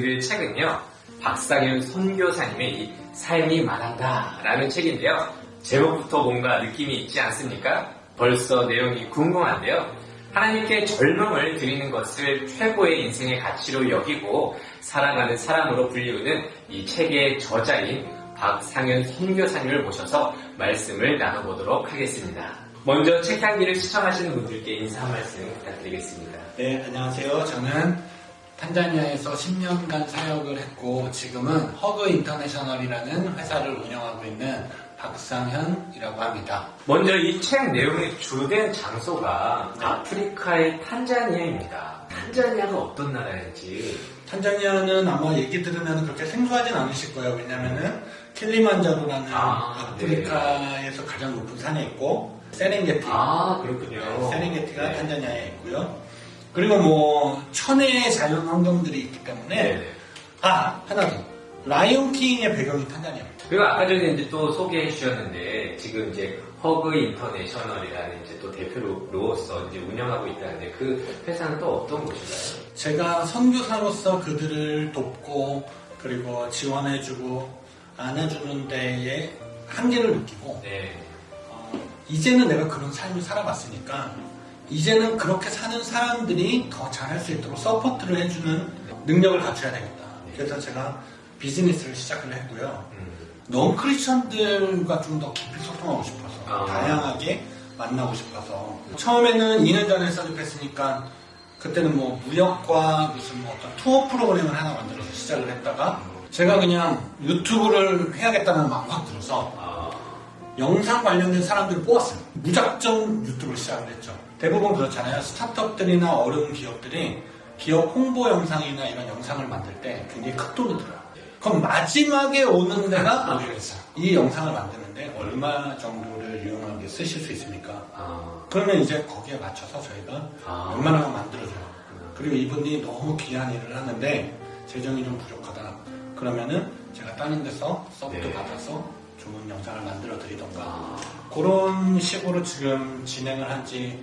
들을 책은요, 박상현 선교사님의 이 삶이 말한다라는 책인데요. 제목부터 뭔가 느낌이 있지 않습니까? 벌써 내용이 궁금한데요. 하나님께 절망을 드리는 것을 최고의 인생의 가치로 여기고 살아가는 사람으로 불리우는 이 책의 저자인 박상현 선교사님을 모셔서 말씀을 나눠보도록 하겠습니다. 먼저 책 향기를 시청하시는 분들께 인사 한 말씀 부탁드리겠습니다. 네, 안녕하세요. 저는 탄자니아에서 10년간 사역을 했고 지금은 허그 인터내셔널이라는 회사를 운영하고 있는 박상현이라고 합니다. 먼저 이 책 내용의 주된 장소가 아프리카의 탄자니아입니다. 탄자니아가 어떤 나라인지. 탄자니아는 아마 얘기 들으면 그렇게 생소하진 않으실 거예요. 왜냐면은 킬리만자로라는 아프리카에서 가장 높은 산에 있고 세렝게티. 그렇군요. 세렝게티가 네. 탄자니아에 있고요. 그리고 뭐 천혜의 자연 환경들이 있기 때문에 네. 하나 더. 라이온킹의 배경이 탄자니아입니다. 그리고 아까 전에 이제 또 소개해 주셨는데, 지금 이제 허그 인터내셔널이라는 이제 또 대표로서 이제 운영하고 있다는데, 그 회사는 또 어떤 곳인가요? 제가 선교사로서 그들을 돕고, 그리고 지원해주고, 안아주는 데에 한계를 느끼고, 네. 이제는 내가 그런 삶을 살아봤으니까, 이제는 그렇게 사는 사람들이 더 잘할 수 있도록 서포트를 해주는 능력을 갖춰야 되겠다. 그래서 제가 비즈니스를 시작을 했고요. 넌 크리스천들과 좀 더 깊이 소통하고 싶어서 다양하게 만나고 싶어서 처음에는 2년 전에 설립했으니까 그때는 뭐 무역과 무슨 뭐 어떤 투어 프로그램을 하나 만들어서 시작을 했다가 제가 그냥 유튜브를 해야겠다는 마음 확 들어서 영상 관련된 사람들을 뽑았어요. 무작정 유튜브를 시작을 했죠. 대부분 그렇잖아요. 스타트업들이나 어려운 기업들이 기업 홍보 영상이나 이런 영상을 만들 때 굉장히 큰 돈이 들어요. 그럼 마지막에 오는 데가 이 영상을 만드는데 얼마 정도를 유용하게 쓰실 수 있습니까? 그러면 이제 거기에 맞춰서 저희가 웬만하면 만들어줘요. 그리고 이분이 너무 귀한 일을 하는데 재정이 좀 부족하다. 그러면은 제가 다른 데서 서브도 받아서 좋은 영상을 만들어 드리던가 그런 식으로 지금 진행을 한 지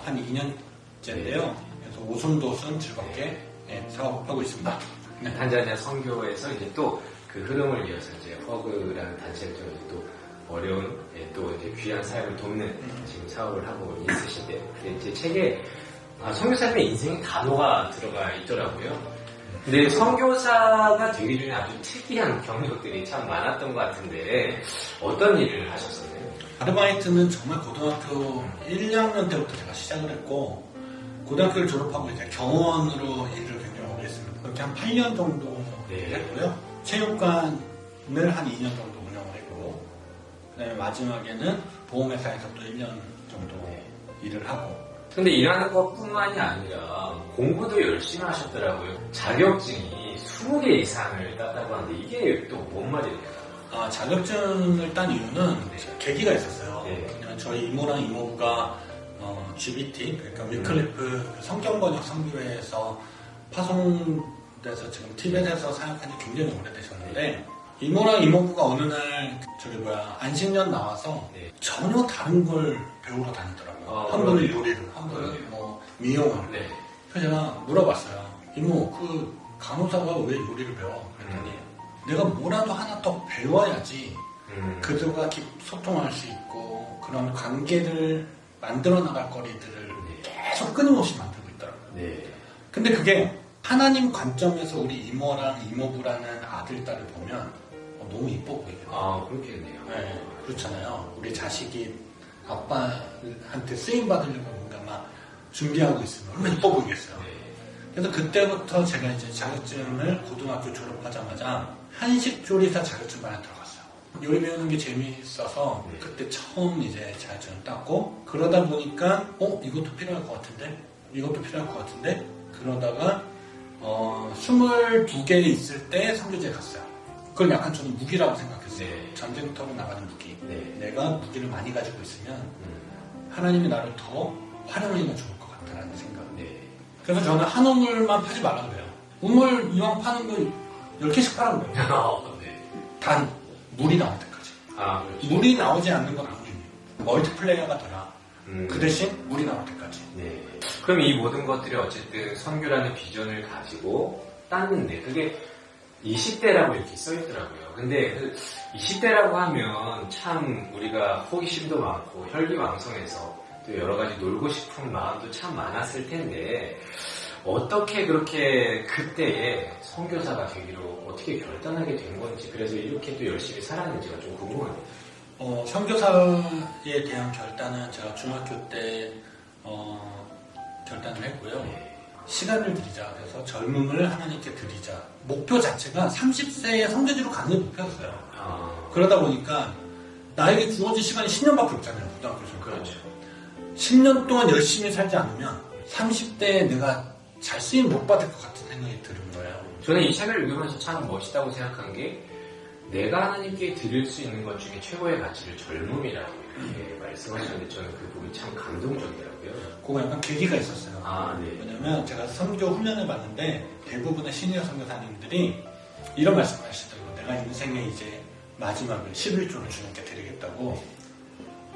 한 2년째인데요. 그래서 오순도순 즐겁게 사업하고 있습니다. 탄자니아 선교에서 이제 또 그 흐름을 이어서 이제 허그라는 단체를 통해서 또 어려운 또 이제 귀한 사역을 돕는 지금 사업을 하고 있으신데, 근데 이제 책에 선교사님의 인생의 단어가 들어가 있더라고요. 근데 선교사가 되기 전에 아주 특이한 경력들이 참 많았던 것 같은데 어떤 일을 하셨었나요? 아르바이트는 정말 고등학교 1, 2학년 때부터 제가 시작을 했고 고등학교를 졸업하고 이제 경호원으로 일을 굉장히 오래 했습니다. 그렇게 한 8년 정도 했고요. 체육관을 한 2년 정도 운영을 했고 그다음에 마지막에는 보험회사에서 또 1년 정도 일을 하고. 근데 일하는 것뿐만이 아니라 공부도 열심히 하셨더라고요. 자격증이 20개 이상을 땄다고 하는데 이게 또 뭔 말일까요? 자격증을 딴 이유는 계기가 있었어요. 네. 저희 이모랑 이모부가 GBT, 그러니까 위클리프 성경번역 선교회에서 파송돼서 지금 티벳에서 사역한 지 굉장히 오래되셨는데 이모랑 이모부가 어느 날 안식년 나와서 전혀 다른 걸 배우러 다니더라고요. 한 분은 요리를, 한 분은 뭐 미용을. 그래서 제가 물어봤어요. 이모, 그 간호사가 왜 요리를 배워? 그랬더니 내가 뭐라도 하나 더 배워야지 그들과 소통할 수 있고 그런 관계를 만들어 나갈 거리들을 계속 끊임없이 만들고 있더라고요. 근데 그게 하나님 관점에서 우리 이모랑 이모부라는 아들, 딸을 보면 너무 이뻐 보이거든요. 그렇겠네요. 네, 그렇잖아요. 우리 자식이 아빠한테 쓰임 받으려고 뭔가 막 준비하고 있으면 얼마나 이뻐 보이겠어요. 그래서 그때부터 제가 이제 자격증을 고등학교 졸업하자마자 한식조리사 자격증반에 들어갔어요. 요리 배우는 게 재미있어서 그때 처음 이제 자격증을 땄고 그러다 보니까 이것도 필요할 것 같은데 이것도 필요할 것 같은데 그러다가 22개 있을 때 선교지에 갔어요. 그걸 약간 저는 무기라고 생각했어요. 전쟁터로 나가는 무기. 내가 무기를 많이 가지고 있으면 하나님이 나를 더 활용하기가 좋을 것 같다는 생각. 그래서 저는 한 우물만 파지 말라고 그래요. 우물 이왕 파는 거 10개씩 파라고 그래요. 단 물이 나올 때까지. 그렇죠. 물이 나오지 않는 건 아무리 멀티플레이어가 되라. 그 대신 물이 나올 때까지. 그럼 이 모든 것들이 어쨌든 선교라는 비전을 가지고 땄는데 그게 20대라고 이렇게 써있더라고요. 근데 20대라고 하면 참 우리가 호기심도 많고 혈기왕성해서 또 여러 가지 놀고 싶은 마음도 참 많았을 텐데 어떻게 그렇게 그때에 선교사가 되기로 어떻게 결단하게 된 건지 그래서 이렇게 또 열심히 살았는지가 좀 궁금합니다. 선교사에 대한 결단은 제가 중학교 때 결단을 했고요. 네. 시간을 드리자. 그래서 젊음을 하나님께 드리자. 목표 자체가 30세에 선교지로 가는 게 목표였어요. 그러다 보니까 나에게 주어진 시간이 10년밖에 없잖아요. 고등학교 때. 그렇죠. 10년 동안 열심히 살지 않으면 30대에 내가 잘 쓰임 못 받을 것 같은 생각이 드는 거예요. 저는 이 책을 읽으면서 참 멋있다고 생각한 게 내가 하나님께 드릴 수 있는 것 중에 최고의 가치를 젊음이라고 이렇게 말씀하셨는데 저는 그 부분이 참 감동적이더라고요. 그거 약간 계기가 있었어요. 네. 왜냐면 제가 선교 훈련을 받는데 대부분의 시니어 선교사님들이 이런 말씀을 하시더라고요. 내가 인생에 이제 마지막을 11조를 주님께 드리겠다고.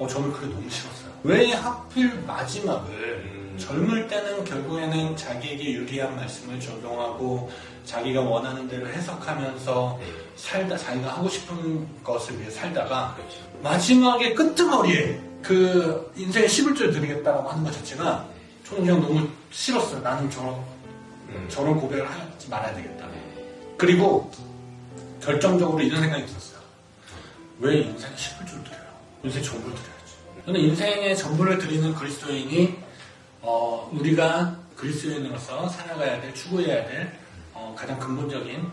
저는 그게 너무 싫었어요. 왜 하필 마지막을 젊을 때는 결국에는 자기에게 유리한 말씀을 적용하고 자기가 원하는 대로 해석하면서 살다 자기가 하고 싶은 것을 위해 살다가 그렇죠. 마지막에 끄트머리에 그 인생의 11조를 드리겠다라고 하는 것 자체가 저는 그냥 너무 싫었어요. 나는 저런 고백을 하지 말아야 되겠다. 그리고 결정적으로 이런 생각이 들었어요. 왜 인생의 11조를 드려요? 인생의 전부를 드려야지. 저는 인생의 전부를 드리는 그리스도인이 우리가 그리스도인으로서 살아가야 될, 추구해야 될 가장 근본적인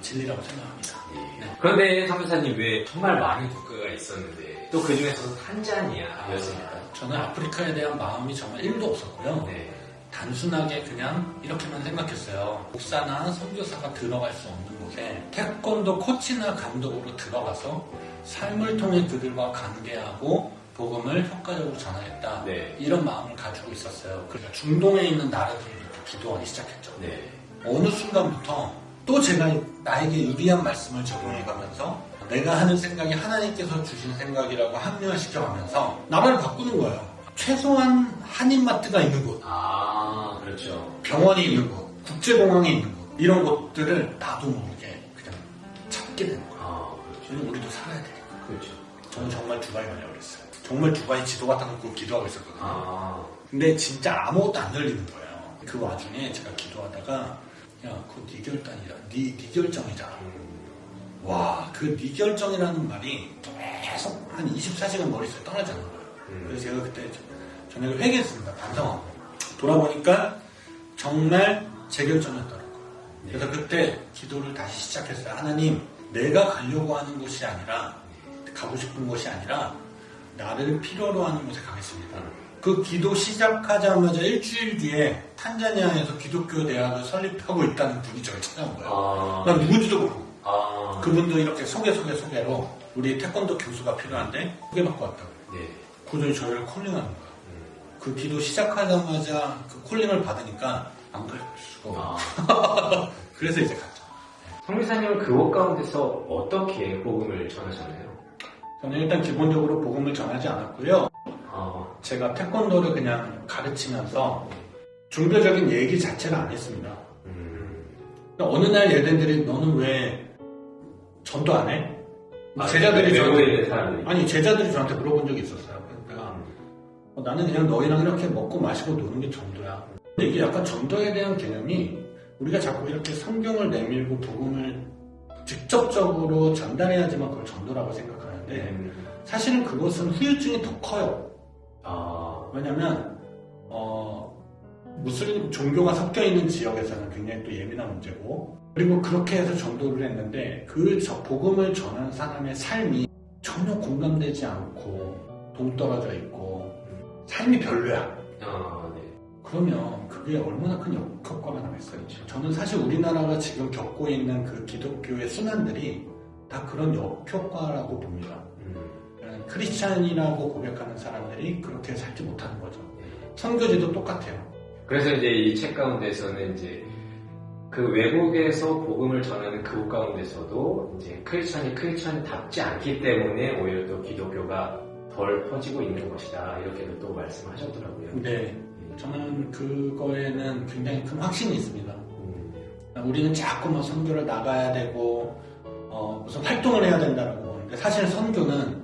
진리라고 생각합니다. 네. 그런데 선교사님 왜 정말 많은 국가가 있었는데 또 그 중에서 탄자니아였습니까? 저는 아프리카에 대한 마음이 정말 1도 없었고요. 네. 단순하게 그냥 이렇게만 생각했어요. 목사나 선교사가 들어갈 수 없는 곳에 태권도 코치나 감독으로 들어가서 삶을 통해 그들과 관계하고 복음을 효과적으로 전하겠다. 네. 이런 마음을 가지고 있었어요. 그러니까 중동에 있는 나라들부터 기도하기 시작했죠. 네. 어느 순간부터 또 제가 나에게 유리한 말씀을 적용해가면서 내가 하는 생각이 하나님께서 주신 생각이라고 합리화시켜가면서 나라를 바꾸는 거예요. 최소한 한인마트가 있는 곳, 그렇죠. 병원이 있는 곳, 국제공항이 있는 곳 이런 곳들을 나도 모르게 그냥 찾게 되는 거예요. 그렇죠. 우리도 살아야 되니까. 그렇죠. 저는 정말 두바이 가려고 그랬어요. 정말 두바이 지도 갖다 놓고 기도하고 있었거든요. 근데 진짜 아무것도 안 열리는 거예요. 그 와중에 제가 기도하다가 야, 그거 네 결단이다. 네 결정이잖아. 와, 그 네 결정이라는 말이 계속 한 24시간 머릿속에 떠나지 않는 거예요. 그래서 제가 그때 저녁에 회개했습니다. 반성하고. 돌아보니까 정말 제 결정이었더라고요. 그래서 그때 기도를 다시 시작했어요. 하나님, 내가 가려고 하는 곳이 아니라 가고 싶은 곳이 아니라 나를 필요로 하는 곳에 가겠습니다. 그 기도 시작하자마자 일주일 뒤에 탄자니아에서 기독교 대학을 설립하고 있다는 분이 저를 찾아온 거예요. 난 누군지도 모르고. 그분도 이렇게 소개로 우리 태권도 교수가 필요한데 소개받고 왔다고. 네. 그분이 저희를 콜링하는 거예요. 그 기도 시작하자마자 그 콜링을 받으니까 안 갈 수가 없어요. 그래서 이제 갔죠. 성미사님은 그곳 가운데서 어떻게 복음을 전하셨나요? 저는 일단 기본적으로 복음을 전하지 않았고요. 제가 태권도를 그냥 가르치면서 종교적인 얘기 자체를 안 했습니다. 어느 날 얘네들이 너는 왜 전도 안 해? 제자들이 저한테 물어본 적이 있었어요. 내가 나는 그냥 너희랑 이렇게 먹고 마시고 노는 게 전도야. 근데 이게 약간 전도에 대한 개념이 우리가 자꾸 이렇게 성경을 내밀고 복음을 직접적으로 전달해야지만 그걸 전도라고 생각하는데 사실은 그것은 후유증이 더 커요. 왜냐면 무슬림 종교가 섞여 있는 지역에서는 굉장히 또 예민한 문제고 그리고 그렇게 해서 전도를 했는데 그 복음을 전하는 사람의 삶이 전혀 공감되지 않고 동떨어져 있고 삶이 별로야. 그러면 그게 얼마나 큰 역효과가 나겠어요. 저는 사실 우리나라가 지금 겪고 있는 그 기독교의 순환들이 다 그런 역효과라고 봅니다. 크리스찬이라고 고백하는 사람들이 그렇게 살지 못하는 거죠. 선교지도 똑같아요. 그래서 이제 이 책 가운데서는 이제 그 외국에서 복음을 전하는 그곳 가운데서도 이제 크리스찬답지 않기 때문에 오히려 또 기독교가 덜 퍼지고 있는 것이다. 이렇게도 또 말씀하셨더라고요. 네. 저는 그거에는 굉장히 큰 확신이 있습니다. 우리는 자꾸 뭐 선교를 나가야 되고 무슨 활동을 해야 된다라고 보는데 사실 선교는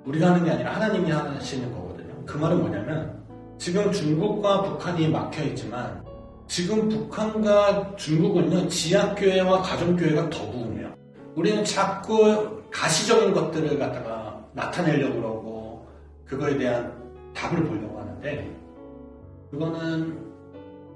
우리가 하는 게 아니라 하나님이 하시는 거거든요. 그 말은 뭐냐면 지금 중국과 북한이 막혀 있지만 지금 북한과 중국은요 지역교회와 가정교회가 더 부흥해요. 우리는 자꾸 가시적인 것들을 갖다가 나타내려고 그러고 그거에 대한 답을 보려고 하는데 그거는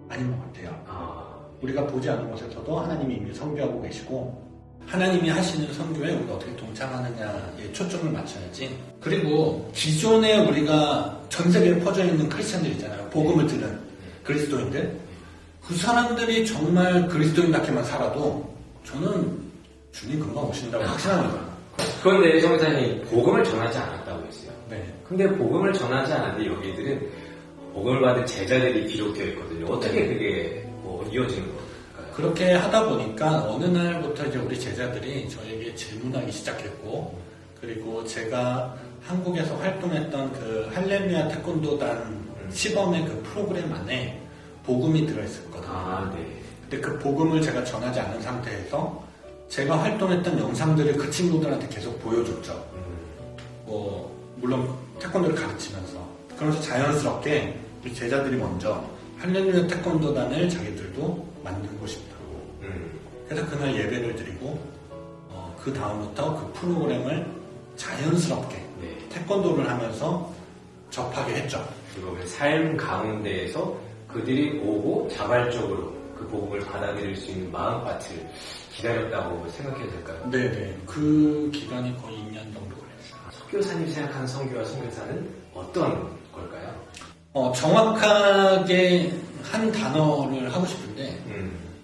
아닌 것 같아요. 우리가 보지 않는 곳에서도 하나님이 이미 선교하고 계시고 하나님이 하시는 선교에 우리가 어떻게 동참하느냐에 초점을 맞춰야지. 그리고 기존에 우리가 전 세계에 퍼져 있는 크리스천들 있잖아요. 복음을 들은 그리스도인들. 그 사람들이 정말 그리스도인답게만 살아도 저는 주님 금방 오신다고 확신합니다. 그런데 성사님 복음을 전하지 않았다고 했어요. 네. 근데 복음을 전하지 않았는데 여기들은 복음을 받은 제자들이 기록되어 있거든요. 어떻게 그게 이어지는 걸까요? 그렇게 하다 보니까 어느 날부터 이제 우리 제자들이 저에게 질문하기 시작했고, 그리고 제가 한국에서 활동했던 그 할렐루야 태권도단 시범의 그 프로그램 안에 복음이 들어있었거든요. 네. 근데 그 복음을 제가 전하지 않은 상태에서 제가 활동했던 영상들을 그 친구들한테 계속 보여줬죠. 물론 태권도를 가르치면서. 그러면서 자연스럽게 우리 제자들이 먼저 할렐루야 태권도단을 자기들도 만들고 싶다고. 그래서 그날 예배를 드리고 그 다음부터 그 프로그램을 자연스럽게 태권도를 하면서 접하게 했죠. 그러면 삶 가운데에서 그들이 오고 자발적으로 그 복음을 받아들일 수 있는 마음밭을 기다렸다고 생각해도 될까요? 네네. 그 기간이 거의 2년 정도 걸렸어요. 선교사님이 생각하는 선교와 선교사는 어떤 걸까요? 정확하게 한 단어를 하고 싶은데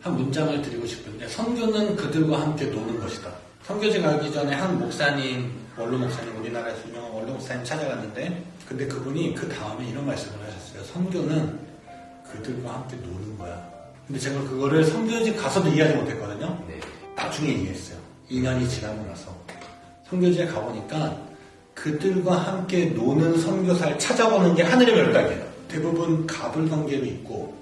한 문장을 드리고 싶은데 선교는 그들과 함께 노는 것이다. 선교지 가기 전에 한 목사님, 원로 목사님, 우리나라에서 유명한 원로 목사님 찾아갔는데 근데 그분이 그 다음에 이런 말씀을 하셨어요. 선교는 그들과 함께 노는 거야. 근데 제가 그거를 선교지 가서도 이해하지 못했거든요. 나중에 이해했어요. 2년이 지나고 나서 선교지에 가보니까 그들과 함께 노는 선교사를 찾아보는 게 하늘의 별따기예요. 대부분 갑을 관계로 있고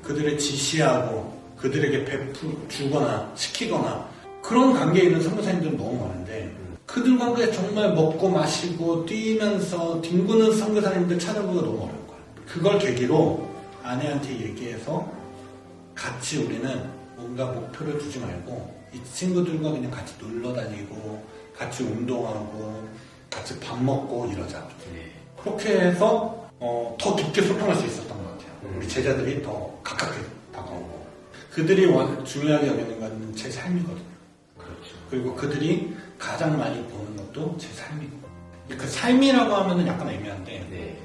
그들을 지시하고 그들에게 주거나 시키거나 그런 관계에 있는 선교사님들은 너무 많은데 그들과 함께 정말 먹고 마시고 뛰면서 뒹구는 선교사님들 찾아보기가 너무 어려운 거예요. 그걸 계기로 아내한테 얘기해서 같이 우리는 뭔가 목표를 두지 말고 이 친구들과 그냥 같이 놀러 다니고 같이 운동하고 같이 밥 먹고 이러자. 그렇게 해서 더 깊게 소통할 수 있었던 것 같아요. 우리 제자들이 더 가깝게 다가오고 그들이 중요하게 여기는 건 제 삶이거든요. 그렇죠. 그리고 그들이 가장 많이 보는 것도 제 삶이고 그 삶이라고 하면 약간 애매한데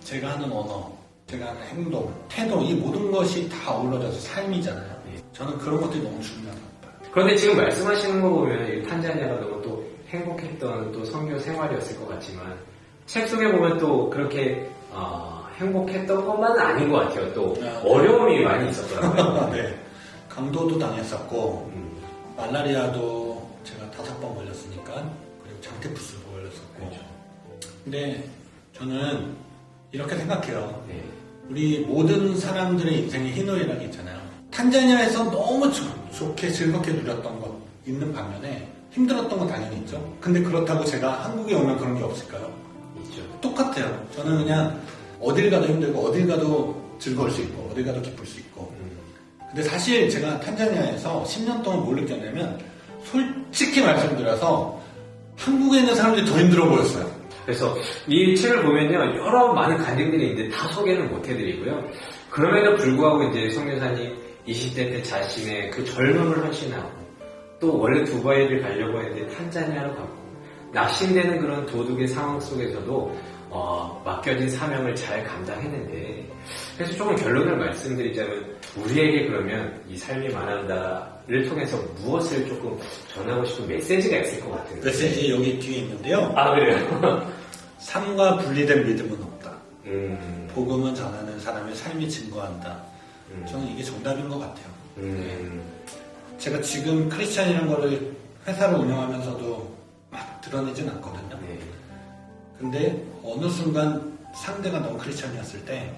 제가 하는 언어, 제가 하는 행동, 태도 이 모든 것이 다 어우러져서 삶이잖아요. 저는 그런 것들이 너무 중요하다고 봐요. 그런데 지금 말씀하시는 거 보면 이 탄자니아가 너무 또 행복했던 또 선교 생활이었을 것 같지만 책 속에 보면 또 그렇게 행복했던 것만은 아닌 것 같아요. 또 어려움이 많이 있었더라고요. 네. 강도도 당했었고 말라리아도 제가 5번 걸렸으니까 그리고 장테푸스도 걸렸었고 그렇죠. 근데 저는 이렇게 생각해요. 우리 모든 사람들의 인생에 희노애락이 있잖아요. 탄자니아에서 너무 좋게 즐겁게 누렸던 것 있는 반면에 힘들었던 건 당연히 있죠. 근데 그렇다고 제가 한국에 오면 그런 게 없을까요? 있죠. 똑같아요. 저는 그냥 어딜 가도 힘들고 어딜 가도 즐거울 수 있고 어딜 가도 기쁠 수 있고 근데 사실 제가 탄자니아에서 10년 동안 뭘 느꼈냐면 솔직히 말씀드려서 한국에 있는 사람들이 더 힘들어 보였어요. 그래서 이 책을 보면요 여러 많은 간증들이 있는데 다 소개는 못 해드리고요. 그럼에도 불구하고 이제 성교사님 20대 때 자신의 그 젊음을 헌신하고 또 원래 두바이를 가려고 했는데 탄자니아로 가고 낙심되는 그런 도둑의 상황 속에서도 맡겨진 사명을 잘 감당했는데 그래서 조금 결론을 말씀드리자면 우리에게 그러면 이 삶이 말한다를 통해서 무엇을 조금 전하고 싶은 메시지가 있을 것 같은데 메시지 여기 뒤에 있는데요. 그래요? 삶과 분리된 믿음은 없다. 복음은 전하는 사람의 삶이 증거한다. 저는 이게 정답인 것 같아요. 제가 지금 크리스찬이라는 거를 회사를 운영하면서도 막 드러내진 않거든요. 근데 어느 순간 상대가 너무 크리스찬이었을 때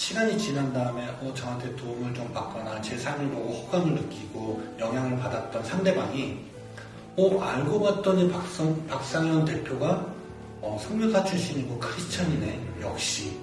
시간이 지난 다음에 저한테 도움을 좀 받거나 제 삶을 보고 호감을 느끼고 영향을 받았던 상대방이 알고 봤더니 박상현 대표가 선교사 출신이고 크리스천이네. 역시.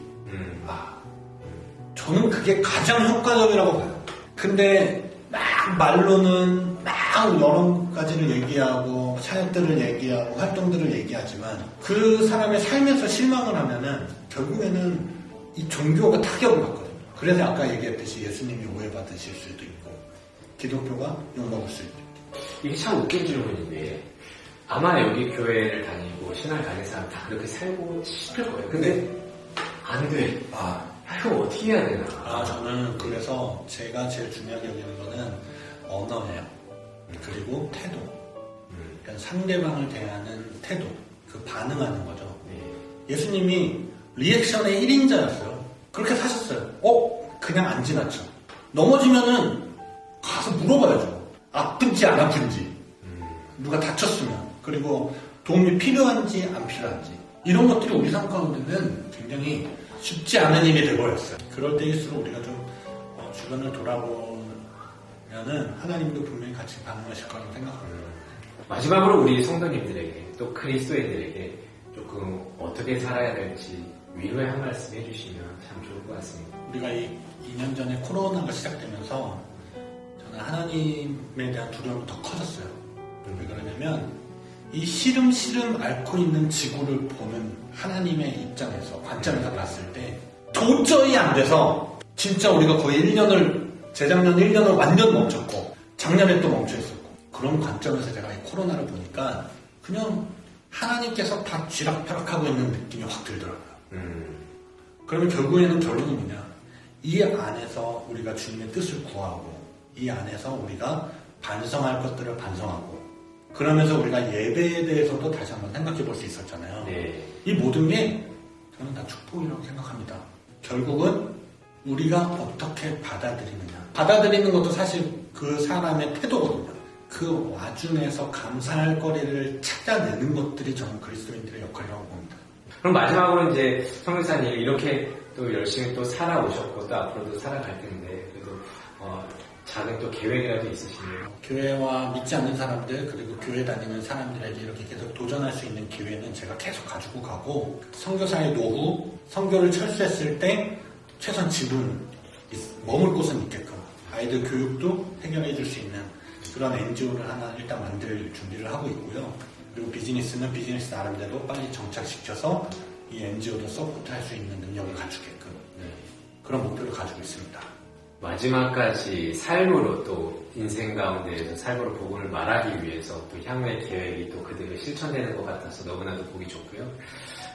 저는 그게 가장 효과적이라고 봐요. 근데 막 말로는 막 여러 가지를 얘기하고 사역들을 얘기하고 활동들을 얘기하지만 그 사람의 삶에서 실망을 하면은 결국에는 이 종교가 타격을 받거든요. 그래서 아까 얘기했듯이 예수님이 오해받으실 수도 있고 기독교가 욕먹을 수도 있고. 이게 참 웃긴 질문인데 아마 여기 교회를 다니고 신앙을 다니는 사람 다 그렇게 살고 싶을 거예요. 근데 안 돼. 그럼 어떻게 해야 되나? 저는 그래서 제가 제일 중요하게 여기는 거는 언어예요. 그리고 태도. 그러니까 상대방을 대하는 태도. 그 반응하는 거죠. 예수님이 리액션의 1인자였어요. 그렇게 사셨어요. 그냥 안 지나쳐. 넘어지면은 가서 물어봐야죠. 아픈지 안 아픈지. 누가 다쳤으면. 그리고 도움이 필요한지 안 필요한지. 이런 것들이 우리 삶 가운데는 굉장히 쉽지 않은 일이 되어버렸어요. 그럴 때일수록 우리가 좀 주변을 돌아보면은 하나님도 분명히 같이 반응하실 거라고 생각합니다. 마지막으로 우리 성도님들에게 또 그리스도인들에게 조금 어떻게 살아야 될지 위로의 한 말씀 해주시면 참 좋을 것 같습니다. 우리가 이 2년 전에 코로나가 시작되면서 저는 하나님에 대한 두려움이 더 커졌어요. 왜 그러냐면 이 시름시름 앓고 있는 지구를 보는 하나님의 입장에서 관점에서 봤을 때 도저히 안 돼서 진짜 우리가 거의 1년을 재작년 1년을 완전 멈췄고 작년에 또 멈춰 있었고 그런 관점에서 제가 이 코로나를 보니까 그냥 하나님께서 다 쥐락펴락하고 있는 느낌이 확 들더라고요. 그러면 결국에는 결론은 뭐냐? 이 안에서 우리가 주님의 뜻을 구하고 이 안에서 우리가 반성할 것들을 반성하고 그러면서 우리가 예배에 대해서도 다시 한번 생각해 볼 수 있었잖아요. 이 모든 게 저는 다 축복이라고 생각합니다. 결국은 우리가 어떻게 받아들이느냐. 받아들이는 것도 사실 그 사람의 태도거든요. 그 와중에서 감사할 거리를 찾아내는 것들이 저는 그리스도인들의 역할이라고 봅니다. 그럼 마지막으로 이제 성교사님 이렇게 또 열심히 또 살아오셨고 또 앞으로도 살아갈 텐데 그래도 작은 또 계획이라도 있으시면 교회와 믿지 않는 사람들 그리고 교회 다니는 사람들에게 이렇게 계속 도전할 수 있는 기회는 제가 계속 가지고 가고 선교사의 노후, 선교를 철수했을 때 최소한 집은 머물 곳은 있게끔 아이들 교육도 해결해 줄 수 있는 그런 NGO를 하나 일단 만들 준비를 하고 있고요. 그리고 비즈니스는 비즈니스 나름대로 빨리 정착시켜서 이 NGO도 서포트할 수 있는 능력을 갖추게끔 그런 목표를 가지고 있습니다. 마지막까지 삶으로 또 인생 가운데에서 삶으로 복음을 말하기 위해서 또 향후의 계획이 또 그대로 실천되는 것 같아서 너무나도 보기 좋고요.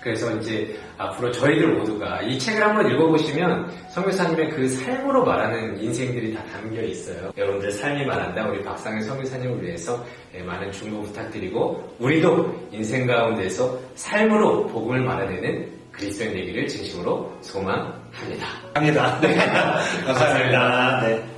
그래서 이제 앞으로 저희들 모두가 이 책을 한번 읽어보시면 선교사님의 그 삶으로 말하는 인생들이 다 담겨 있어요. 여러분들 삶이 말한다 우리 박상현 선교사님을 위해서 많은 중보 부탁드리고 우리도 인생 가운데서 삶으로 복음을 말해내는 그리스도인 되기를 진심으로 소망합니다. 합니다. 네. 감사합니다. 네.